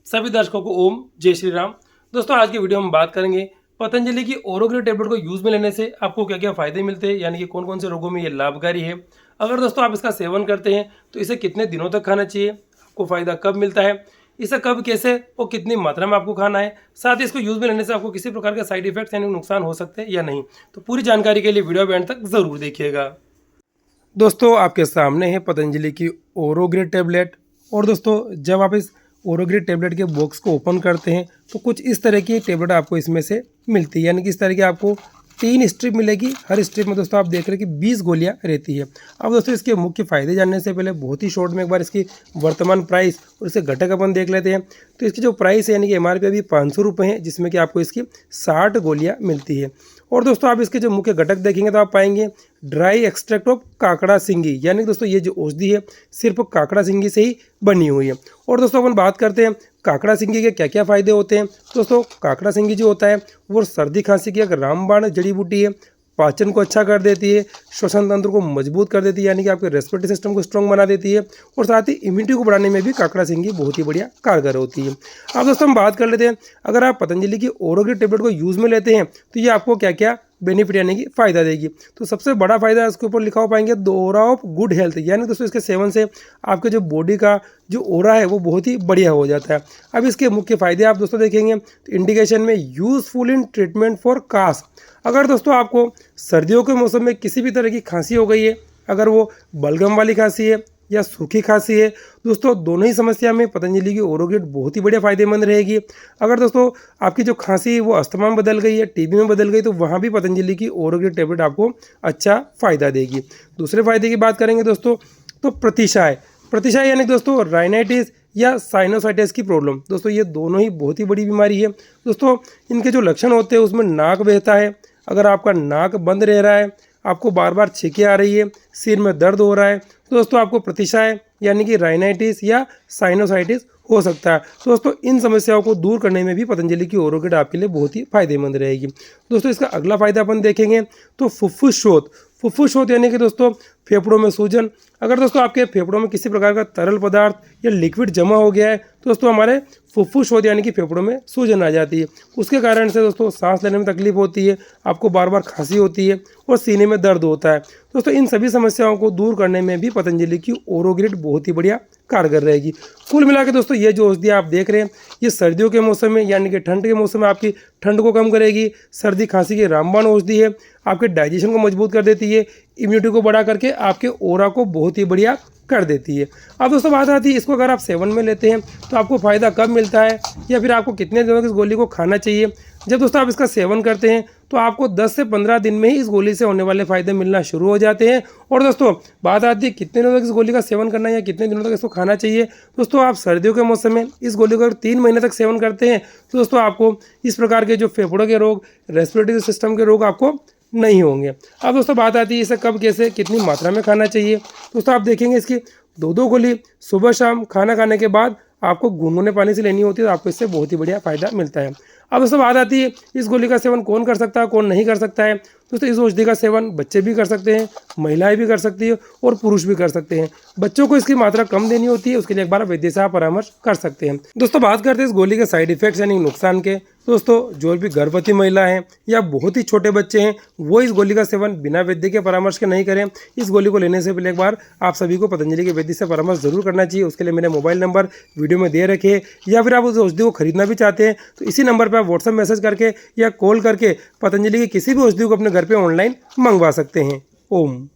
सभी दर्शकों को ओम जय श्री राम। दोस्तों आज की वीडियो में बात करेंगे पतंजलि की ओरोग्रिड टेबलेट को यूज में लेने से आपको क्या क्या फायदे मिलते हैं, यानी कि कौन कौन से रोगों में ये लाभकारी है। अगर दोस्तों आप इसका सेवन करते हैं तो इसे कितने दिनों तक खाना चाहिए, आपको फायदा कब मिलता है, इसे कब कैसे और कितनी मात्रा में आपको खाना है, साथ ही इसको यूज में लेने से आपको किसी प्रकार के साइड इफेक्ट्स यानी नुकसान हो सकते हैं या नहीं। तो पूरी जानकारी के लिए वीडियो एंड तक जरूर देखिएगा। दोस्तों आपके सामने है पतंजलि की ओरोग्रिड टेबलेट। और दोस्तों जब आप इस ओरोग्रिड टेबलेट के बॉक्स को ओपन करते हैं तो कुछ इस तरह की टेबलेट आपको इसमें से मिलती है, यानी कि इस तरह की आपको 3 स्ट्रिप मिलेगी। हर स्ट्रिप में दोस्तों आप देख रहे हैं कि 20 गोलियां रहती है। अब दोस्तों इसके मुख्य फायदे जानने से पहले बहुत ही शॉर्ट में एक बार इसकी वर्तमान प्राइस और इसके घटक अपन देख लेते हैं। तो इसकी जो प्राइस है यानी कि MRP अभी 500 रुपये है, जिसमें कि आपको इसकी 60 गोलियाँ मिलती है। और दोस्तों आप इसके जो मुख्य घटक देखेंगे तो आप पाएंगे ड्राई एक्सट्रैक्ट ऑफ काकड़ा सिंगी, यानी दोस्तों ये जो औषधि है सिर्फ काकड़ा सिंगी से ही बनी हुई है। और दोस्तों अपन बात करते हैं काकड़ा सिंगी के क्या क्या फायदे होते हैं। दोस्तों काकड़ा सिंगी जो होता है वो सर्दी खांसी की एक रामबाण जड़ी बूटी है, पाचन को अच्छा कर देती है, श्वसन तंत्र को मजबूत कर देती है, यानी कि आपके रेस्पिरेटरी सिस्टम को स्ट्रॉन्ग बना देती है, और साथ ही इम्यूनिटी को बढ़ाने में भी काकड़ा सिंगी बहुत ही बढ़िया कारगर होती है। अब दोस्तों हम बात कर लेते हैं, अगर आप पतंजलि की ओरोग्रिड टेबलेट को यूज़ में लेते हैं तो ये आपको क्या क्या बेनिफिट यानी कि फ़ायदा देगी। तो सबसे बड़ा फायदा इसके ऊपर लिखा हो पाएंगे दोरा ऑफ गुड हेल्थ, यानी दोस्तों इसके सेवन से आपके जो बॉडी का जो ओरा है वो बहुत ही बढ़िया हो जाता है। अब इसके मुख्य फायदे आप दोस्तों देखेंगे तो इंडिकेशन में यूजफुल इन ट्रीटमेंट फॉर कास। अगर दोस्तों आपको सर्दियों के मौसम में किसी भी तरह की खांसी हो गई है, अगर वो बलगम वाली खांसी है या सूखी खांसी है, दोस्तों दोनों ही समस्या में पतंजलि की ओरोग्रिड बहुत ही बढ़िया फायदेमंद रहेगी। अगर दोस्तों आपकी जो खांसी है वो अस्थमा में बदल गई है, टीबी में बदल गई, तो वहाँ भी पतंजलि की ओरोग्रिड टेबलेट आपको अच्छा फ़ायदा देगी। दूसरे फायदे की बात करेंगे दोस्तों तो प्रतिशाय यानी दोस्तों राइनाइटिस या साइनोसाइटिस की प्रॉब्लम, दोस्तों ये दोनों ही बहुत ही बड़ी बीमारी है। दोस्तों इनके जो लक्षण होते हैं उसमें नाक बहता है, अगर आपका नाक बंद रह रहा है, आपको बार बार छींकें आ रही है, सिर में दर्द हो रहा है, तो दोस्तों आपको प्रतिशाय यानी कि राइनाइटिस या साइनोसाइटिस हो सकता है। तो दोस्तों इन समस्याओं को दूर करने में भी पतंजलि की ओरोग्रिड आपके लिए बहुत ही फायदेमंद रहेगी। दोस्तों इसका अगला फायदा अपन देखेंगे तो फुफ्फुस शोथ यानी कि दोस्तों फेफड़ों में सूजन। अगर दोस्तों आपके फेफड़ों में किसी प्रकार का तरल पदार्थ या लिक्विड जमा हो गया है तो दोस्तों हमारे फुफ्फुस शोथ यानी कि फेफड़ों में सूजन आ जाती है। उसके कारण से दोस्तों सांस लेने में तकलीफ होती है, आपको बार बार खांसी होती है और सीने में दर्द होता है। दोस्तों इन सभी समस्याओं को दूर करने में भी पतंजलि की ओरोग्रिड बहुत ही बढ़िया कारगर रहेगी। कुल मिला के दोस्तों ये जो औषधि आप देख रहे हैं ये सर्दियों के मौसम में यानी कि ठंड के मौसम में आपकी ठंड को कम करेगी, सर्दी खांसी की रामबाण औषधि है, आपके डाइजेशन को मजबूत कर देती है, इम्यूनिटी को बढ़ा करके आपके ओरा को बहुत ही बढ़िया कर देती है। अब दोस्तों बात आती है इसको अगर आप सेवन में लेते हैं तो आपको फ़ायदा कब मिलता है या फिर आपको कितने दिनों तक इस गोली को खाना चाहिए। जब दोस्तों आप इसका सेवन करते हैं तो आपको 10 से 15 दिन में ही इस गोली से होने वाले फ़ायदे मिलना शुरू हो जाते हैं। और दोस्तों बात आती है कितने दिनों तक इस गोली का सेवन करना है या कितने दिनों तक इसको खाना चाहिए। दोस्तों आप सर्दियों के मौसम में इस गोली को अगर 3 महीने तक सेवन करते हैं तो दोस्तों आपको इस प्रकार के जो फेफड़ों के रोग, रेस्पिरेटरी सिस्टम के रोग आपको नहीं होंगे। अब दोस्तों बात आती है इसे कब कैसे कितनी मात्रा में खाना चाहिए। दोस्तों आप देखेंगे इसकी 2 गोली सुबह शाम खाना खाने के बाद आपको गुनगुने पानी से लेनी होती है, तो आपको इससे बहुत ही बढ़िया फायदा मिलता है। अब दोस्तों बात आती है इस गोली का सेवन कौन कर सकता है कौन नहीं कर सकता है। दोस्तों इस औषधि का सेवन बच्चे भी कर सकते हैं, महिलाएं भी कर सकती है और पुरुष भी कर सकते हैं। बच्चों को इसकी मात्रा कम देनी होती है, उसके लिए एक बार वैद्य से आप परामर्श कर सकते हैं। दोस्तों बात करते हैं इस गोली के साइड इफेक्ट्स यानी नुकसान के। दोस्तों जो भी गर्भवती महिला हैं या बहुत ही छोटे बच्चे हैं वो इस गोली का सेवन बिना वैद्य के परामर्श के नहीं करें। इस गोली को लेने से पहले एक बार आप सभी को पतंजलि के वैद्य से परामर्श जरूर करना चाहिए। उसके लिए मेरे मोबाइल नंबर वीडियो में दे रखे, या फिर आप उस औषधि को खरीदना भी चाहते हैं तो इसी नंबर पर आप व्हाट्सएप मैसेज करके या कॉल करके पतंजलि की किसी भी औषधि को अपने घर पर ऑनलाइन मंगवा सकते हैं। ओम।